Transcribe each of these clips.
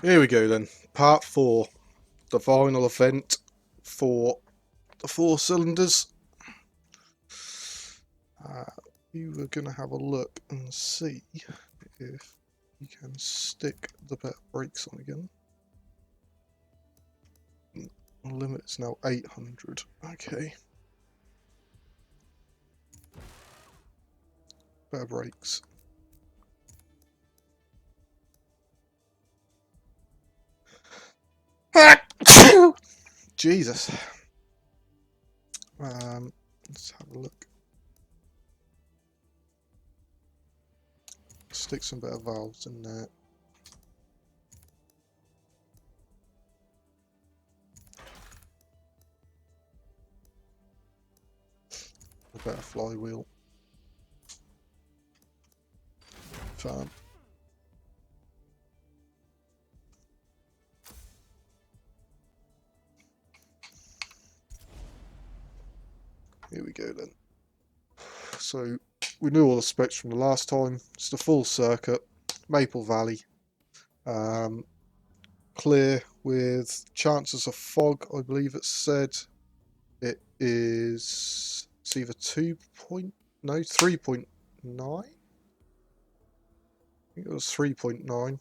Here we go then. Part 4. The final event for the 4 cylinders. We were going to have a look and see if we can stick the better brakes on again. The limit is now 800. Okay. Better brakes. Jesus. Let's have a look. Stick some better valves in there. A better flywheel. Fan. Here we go then. So we knew all the specs from the last time. It's the full circuit, Maple Valley. Clear with chances of fog, I believe it said. It is, it's either 3.9. I think it was 3.9.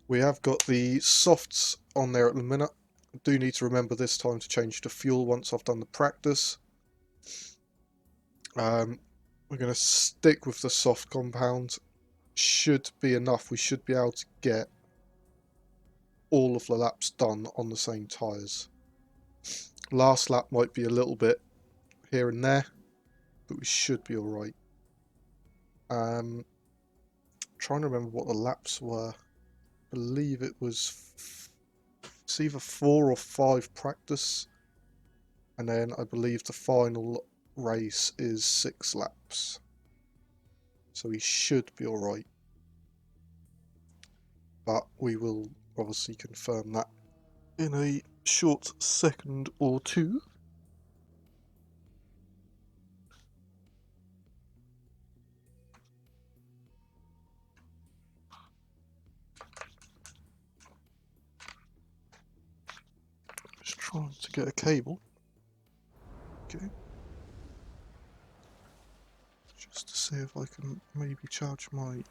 We have got the softs on there at the minute. I do need to remember this time to change to fuel once I've done the practice. We're going to stick with the soft compound. Should be enough. We should be able to get all of the laps done on the same tyres. Last lap might be a little bit here and there, but we should be alright. Trying to remember what the laps were. I believe it was it's either 4 or 5 practice, and then I believe the final race is 6 laps. So we should be alright. But we will obviously confirm that in a short second or two. Just trying to get a cable. Okay. Just to see if I can maybe charge my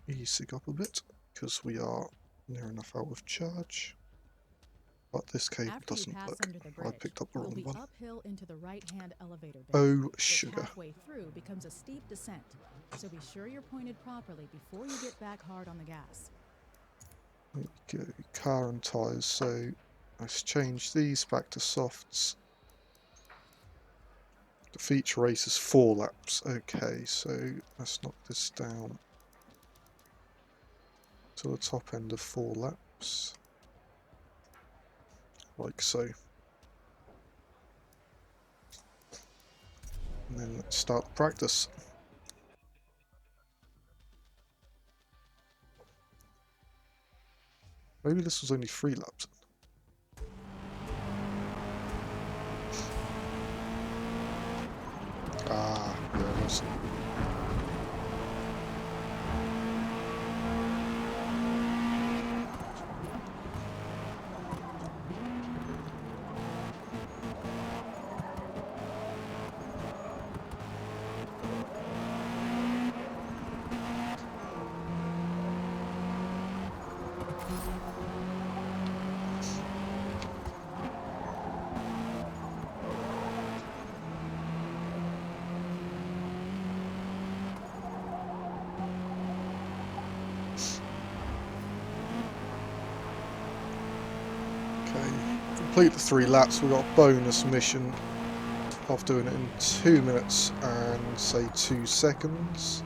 e-cig up a bit, because we are near enough out of charge. But this cable doesn't work. I picked up the wrong one. Uphill into the right-hand elevator bay. Oh, sugar. Halfway through becomes a steep descent, so be sure you're pointed properly before you get back hard on the gas. There we go. Car and tyres. So let's change these back to softs. The feature race is 4 laps. Okay, so let's knock this down to the top end of 4 laps. Like so. And then let's start the practice. Maybe this was only 3 laps. Ah, yeah, it was. Complete the 3 laps. We got a bonus mission of doing it in 2 minutes and say 2 seconds.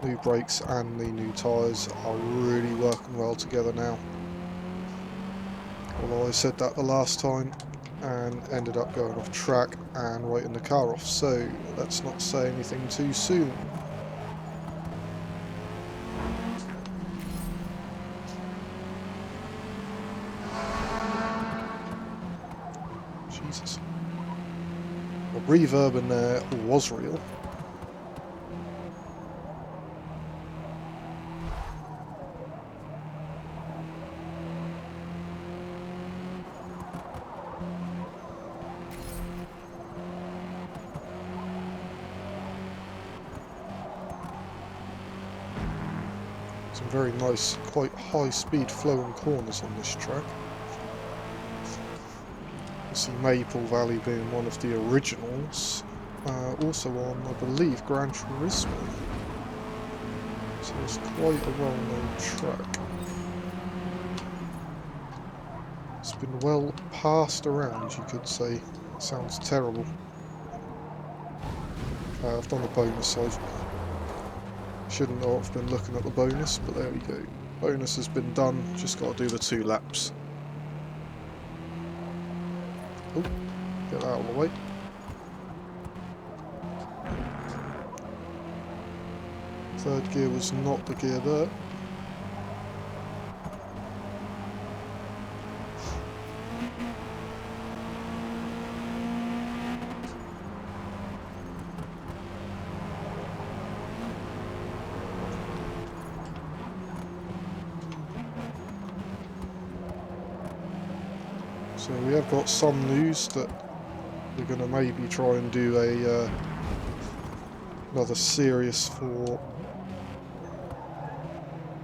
New brakes and the new tyres are really working well together now. Although I said that the last time and ended up going off track and writing the car off, so let's not say anything too soon. Jesus. The reverb in there was real. Some very nice, quite high-speed flowing corners on this track. You see Maple Valley being one of the originals. Also on, I believe, Gran Turismo. So it's quite a well-known track. It's been well passed around, you could say. That sounds terrible. I've done the bonus. I shouldn't have been looking at the bonus, but there we go. Bonus has been done. Just got to do the 2 laps. Oh, get that out of the way. Third gear was not the gear there. So we have got some news that we're going to maybe try and do a another series for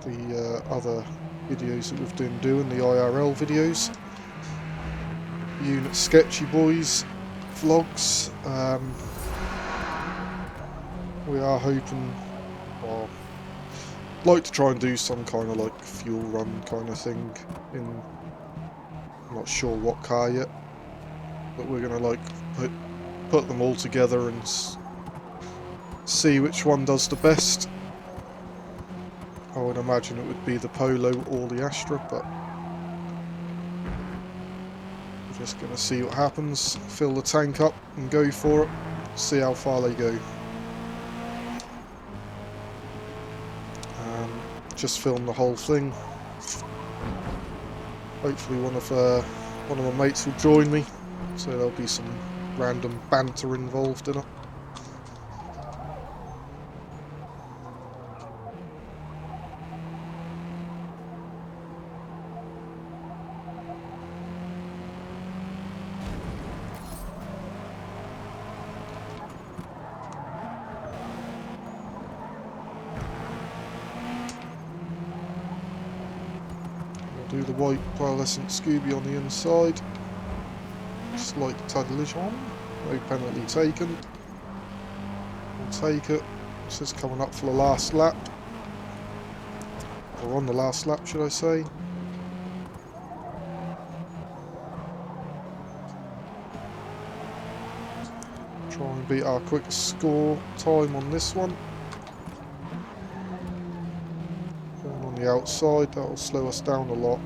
the other videos that we've been doing, the IRL videos. Unit Sketchy Boys vlogs. We are hoping, well, like to try and do some kind of like fuel run kind of thing in, I'm not sure what car yet, but we're gonna like put them all together and see which one does the best. I would imagine it would be the Polo or the Astra, but we're just gonna see what happens, fill the tank up and go for it, see how far they go. Just film the whole thing. Hopefully one of my mates will join me, so there'll be some random banter involved in it. Do the white pearlescent Scooby on the inside. Slight tunnelage on. No penalty taken. We'll take it. This is coming up for the last lap. Or on the last lap, should I say. Try and beat our quickest score time on this one. Going on the outside, that'll slow us down a lot.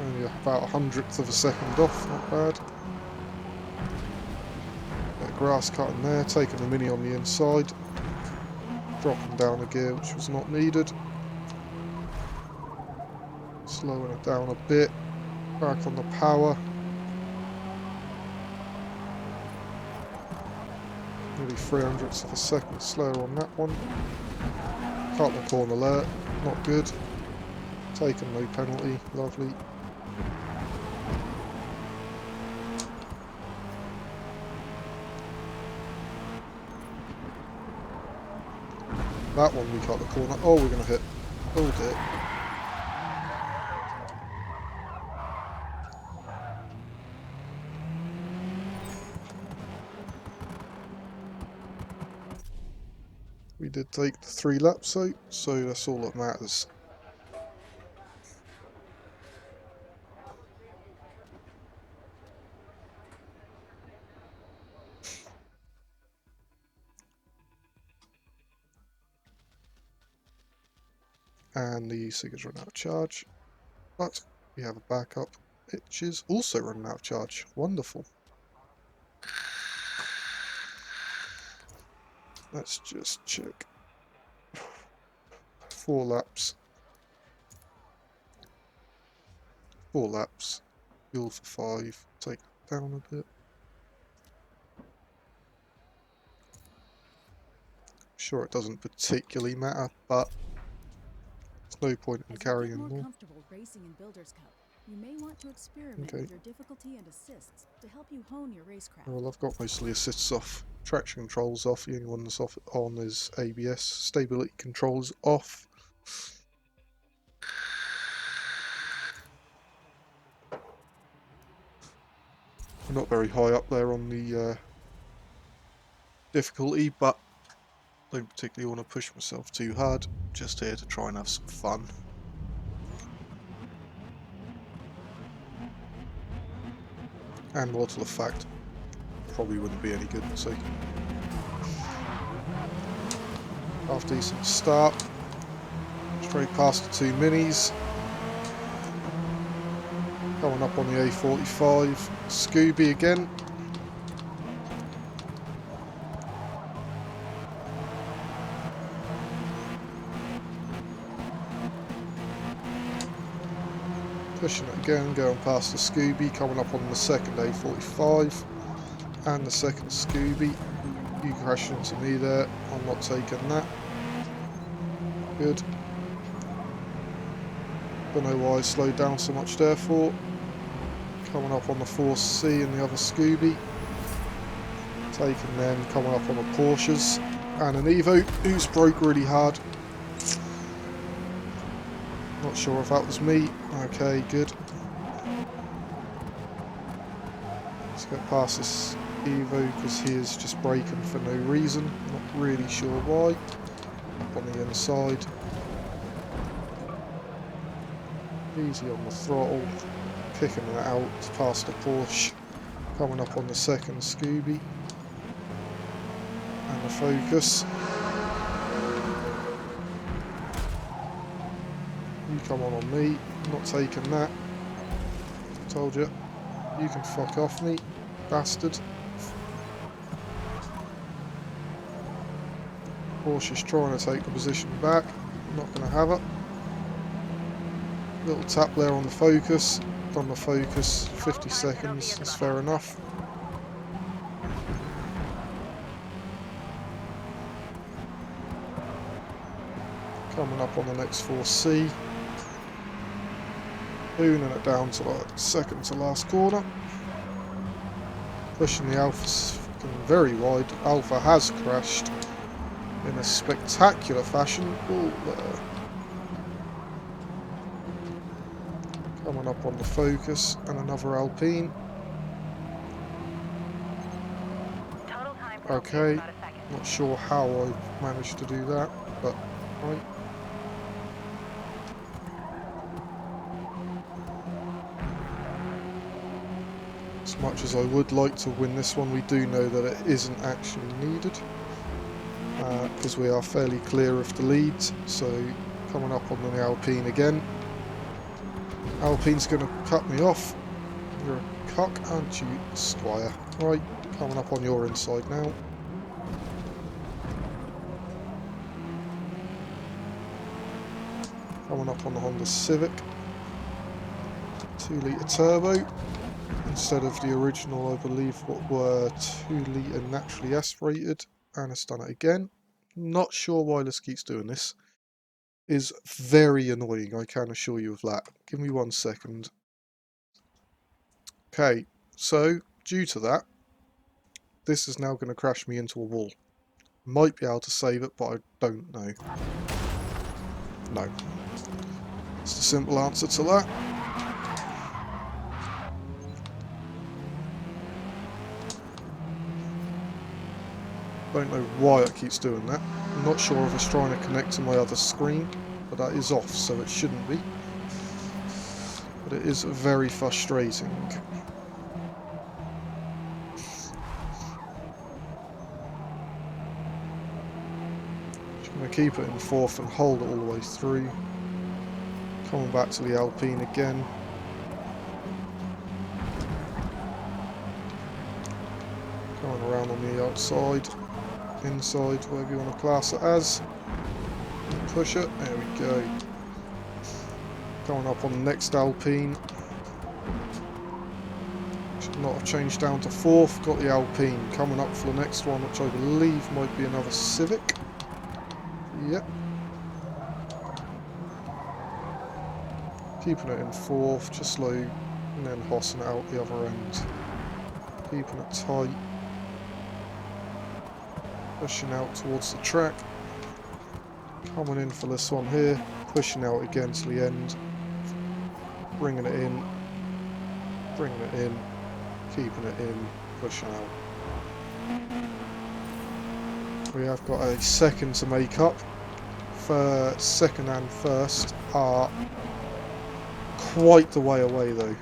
Only about 1/100th of a second off, not bad. Bit of grass cutting there, taking the Mini on the inside. Dropping down a gear which was not needed. Slowing it down a bit. Back on the power. Nearly 300ths of a second slower on that one. Cut the corner alert, not good. Taken no penalty, lovely. That one we cut the corner. Oh, we're going to hit. Oh dear. We did take the 3 laps out, so that's all that matters. And the Sega's run out of charge, but we have a backup which is also running out of charge. Wonderful. Let's just check. 4 laps. 4 laps. Fuel for 5. Take it down a bit. Sure, it doesn't particularly matter, but there's no point in carrying more. Comfortable racing in Builders Cup, You may want to experiment Okay. with your difficulty and assists to help you hone your racecraft. Well, I've got mostly assists off. Traction controls off. The only one that's off on is ABS. Stability controls off. We're not very high up there on the difficulty, but don't particularly want to push myself too hard. Just here to try and have some fun. And more to the fact, probably wouldn't be any good, so half decent start. Straight past the two minis. Coming up on the A45. Scooby again. Pushing it again, going past the Scooby, coming up on the second A45 and the second Scooby. You crashed into me there, I'm not taking that. Good. Don't know why I slowed down so much there for. Coming up on the 4C and the other Scooby. Taking them, coming up on the Porsches and an Evo who's broke really hard. Not sure if that was me. Okay, good. Let's get past this Evo because he is just braking for no reason. Not really sure why. Up on the inside. Easy on the throttle. Kicking it out past the Porsche. Coming up on the second Scooby. And the Focus. You come on me. I'm not taking that. Told you. You can fuck off me, bastard. Porsche's trying to take the position back. I'm not going to have it. Little tap there on the Focus. Done the Focus. 50 seconds. That's fair enough. Coming up on the next 4C. Booning it down to like second to last corner. Pushing the Alphas very wide. Alpha has crashed in a spectacular fashion. Oh, there. Coming up on the Focus and another Alpine. Okay, not sure how I managed to do that, but right. As much as I would like to win this one, we do know that it isn't actually needed because we are fairly clear of the leads. So coming up on the Alpine again. Alpine's going to cut me off. You're a cock, aren't you, Squire? Right, coming up on your inside now. Coming up on the Honda Civic. 2 litre turbo. Instead of the original, I believe, what were 2 litre naturally aspirated, and it's done it again. Not sure why this keeps doing this. Is very annoying, I can assure you of that. Give me 1 second. Okay, so due to that, this is now going to crash me into a wall. Might be able to save it, but I don't know. No. It's the simple answer to that. Don't know why it keeps doing that. I'm not sure if it's trying to connect to my other screen, but that is off, so it shouldn't be. But it is very frustrating. Just going to keep it in 4th and hold it all the way through. Coming back to the Alpine again. Going around on the outside. Inside, whatever you want to class it as. Push it, there we go. Going up on the next Alpine. Should not have changed down to 4th. Got the Alpine coming up for the next one, which I believe might be another Civic. Yep. Keeping it in fourth, just slow, and then hossing it out the other end. Keeping it tight. Pushing out towards the track. Coming in for this one here. Pushing out again to the end. Bringing it in. Bringing it in. Keeping it in. Pushing out. We have got a second to make up. Second and first are quite the way away though.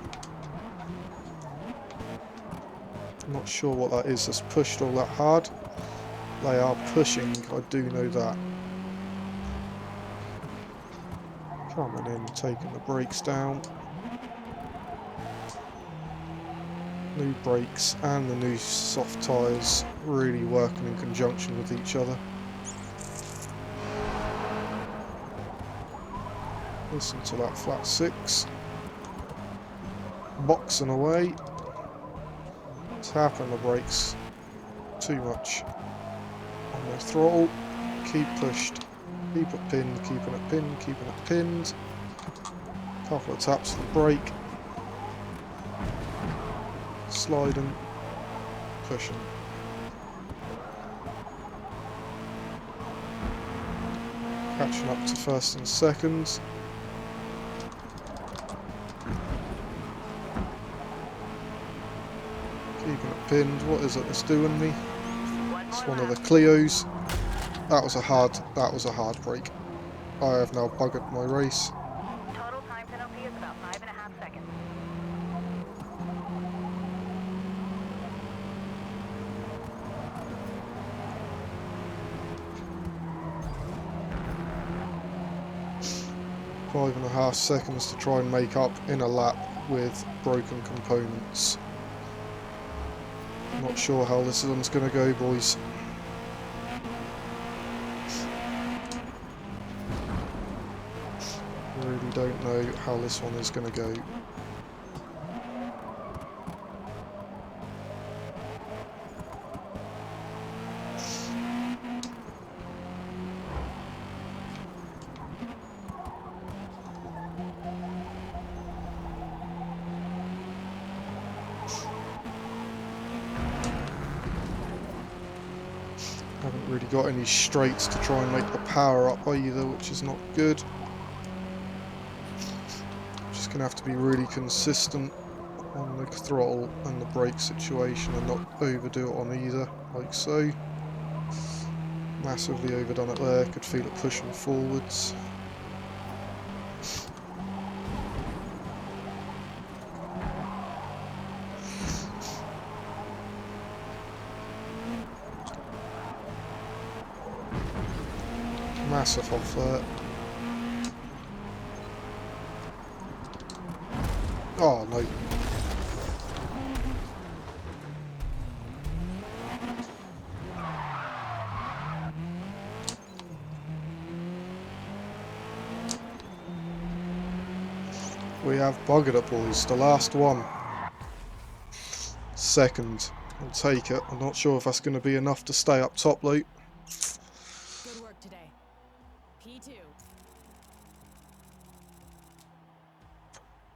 I'm not sure what that is that's pushed all that hard. They are pushing, I do know that. Coming in, taking the brakes down. New brakes and the new soft tyres really working in conjunction with each other. Listen to that flat six. Boxing away. Tapping the brakes too much on the throttle. Keep pushed. Keep it pinned, keeping it pinned, keeping it pinned. Couple of taps of the brake. Sliding. Pushing. Catching up to first and second. Keeping it pinned. What is it that's doing me? It's one of the Clios. That was a hard break. I have now buggered my race. Total time penalty is about 5.5 seconds. Five and a half seconds to try and make up in a lap with broken components. Not sure how this one's going to go, boys. Really don't know how this one is going to go. Haven't really got any straights to try and make the power up either, which is not good. Just going to have to be really consistent on the throttle and the brake situation and not overdo it on either, like so. Massively overdone it there, could feel it pushing forwards. Massive off there. Oh no. We have buggered it, boys. The last one. Second. I'll take it. I'm not sure if that's going to be enough to stay up top, though. Good work today. P2.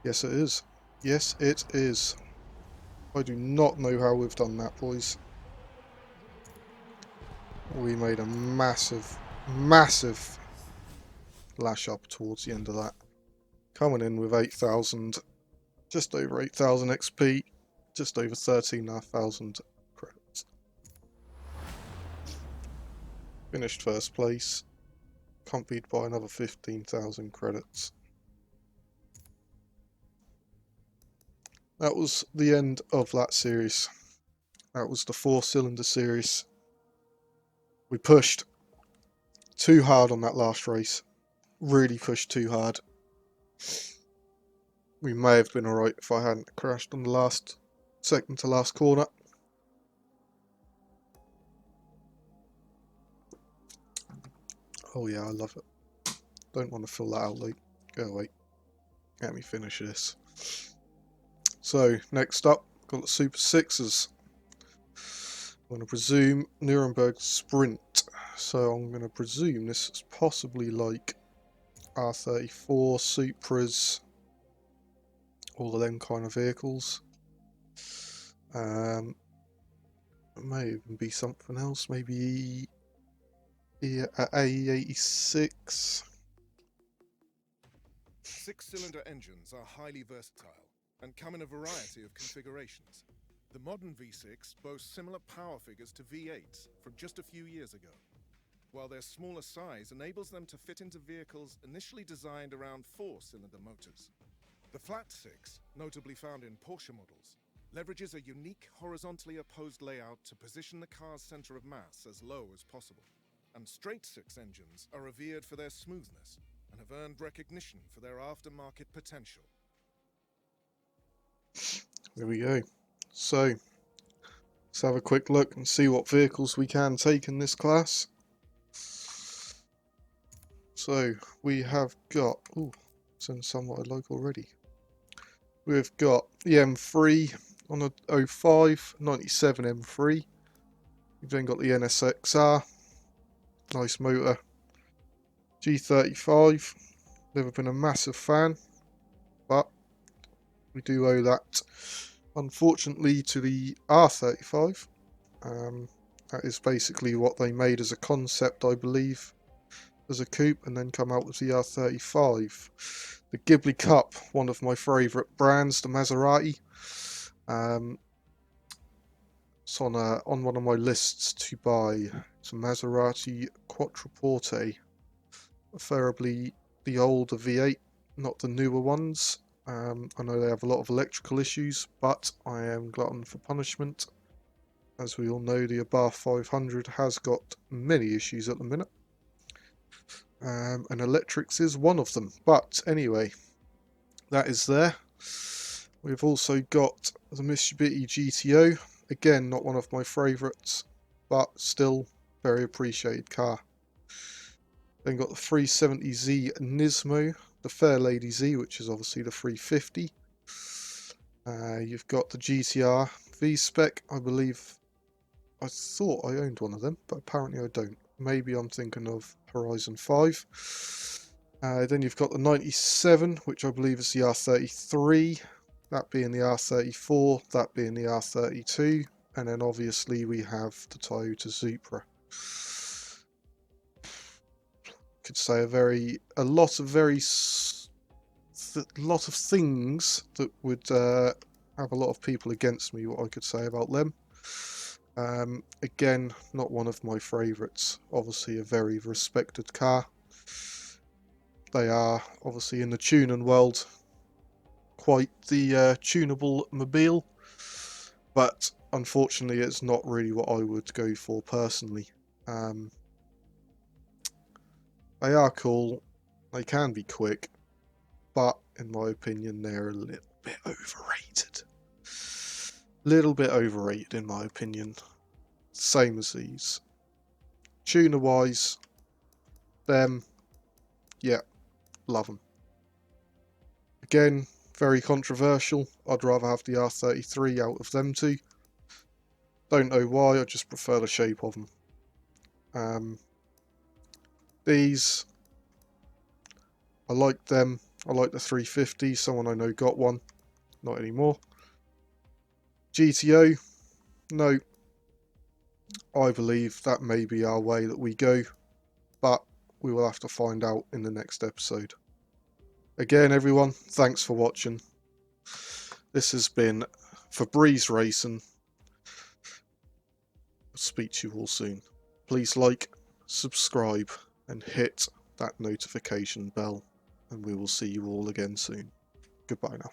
Yes, it is. Yes, it is. I do not know how we've done that, boys. We made a massive, massive lash up towards the end of that. Coming in with 8,000, just over 8,000 XP, just over 13,500 credits. Finished first place, accompanied by another 15,000 credits. That was the end of that series. That was the 4-cylinder series. We pushed too hard on that last race. Really pushed too hard. We may have been alright if I hadn't crashed on the last second to last corner. Oh yeah, I love it. Don't want to fill that out, Luke. Go away. Let me finish this. So, next up, got the Super 6s. I'm going to presume Nuremberg Sprint. So I'm going to presume this is possibly like R34 Supras all of them kind of vehicles. It may even be something else, maybe A86. Six-cylinder engines are highly versatile and come in a variety of configurations. The modern V6 boasts similar power figures to V8s from just a few years ago, while their smaller size enables them to fit into vehicles initially designed around four-cylinder motors. The flat six, notably found in Porsche models, leverages a unique horizontally opposed layout to position the car's center of mass as low as possible. And straight six engines are revered for their smoothness and have earned recognition for their aftermarket potential. There we go. So, let's have a quick look and see what vehicles we can take in this class. So, we have got... Ooh, it's in somewhat I like already. We've got the M3 on a 05, 97 M3. We've then got the NSXR. Nice motor. G35. Never been a massive fan, but we do owe that, unfortunately, to the R35. That is basically what they made as a concept, I believe, as a coupe, and then come out with the R35. The Ghibli Cup, one of my favourite brands, the Maserati. It's on one of my lists to buy. It's a Maserati Quattroporte, preferably the older V8, not the newer ones. I know they have a lot of electrical issues, but I am glutton for punishment. As we all know, the Abarth 500 has got many issues at the minute. And electrics is one of them. But anyway, that is there. We've also got the Mitsubishi GTO. Again, not one of my favourites, but still very appreciated car. Then got the 370Z Nismo, the Fairlady Z, which is obviously the 350. You've got the GTR V-Spec. I believe, I thought I owned one of them, but apparently I don't. Maybe I'm thinking of Horizon 5. Then you've got the 97, which I believe is the R33. That being the R34, that being the R32. And then obviously we have the Toyota Supra. Could say a lot of things that would have a lot of people against me, what I could say about them. Again, not one of my favourites. Obviously a very respected car. They are obviously in the tuning world quite the tunable mobile, but unfortunately it's not really what I would go for personally. They are cool, they can be quick, but in my opinion they're a little bit overrated. Little bit overrated in my opinion. Same as these. Tuner wise, them, yeah, love them. Again, very controversial. I'd rather have the R33 out of them two. Don't know why, I just prefer the shape of them. These, I like them. I like the 350. Someone I know got one. Not anymore. GTO, no. I believe that may be our way that we go, but we will have to find out in the next episode. Again, everyone, thanks for watching. This has been Febreze Racing. I'll speak to you all soon. Please like, subscribe, and hit that notification bell, and we will see you all again soon. Goodbye now.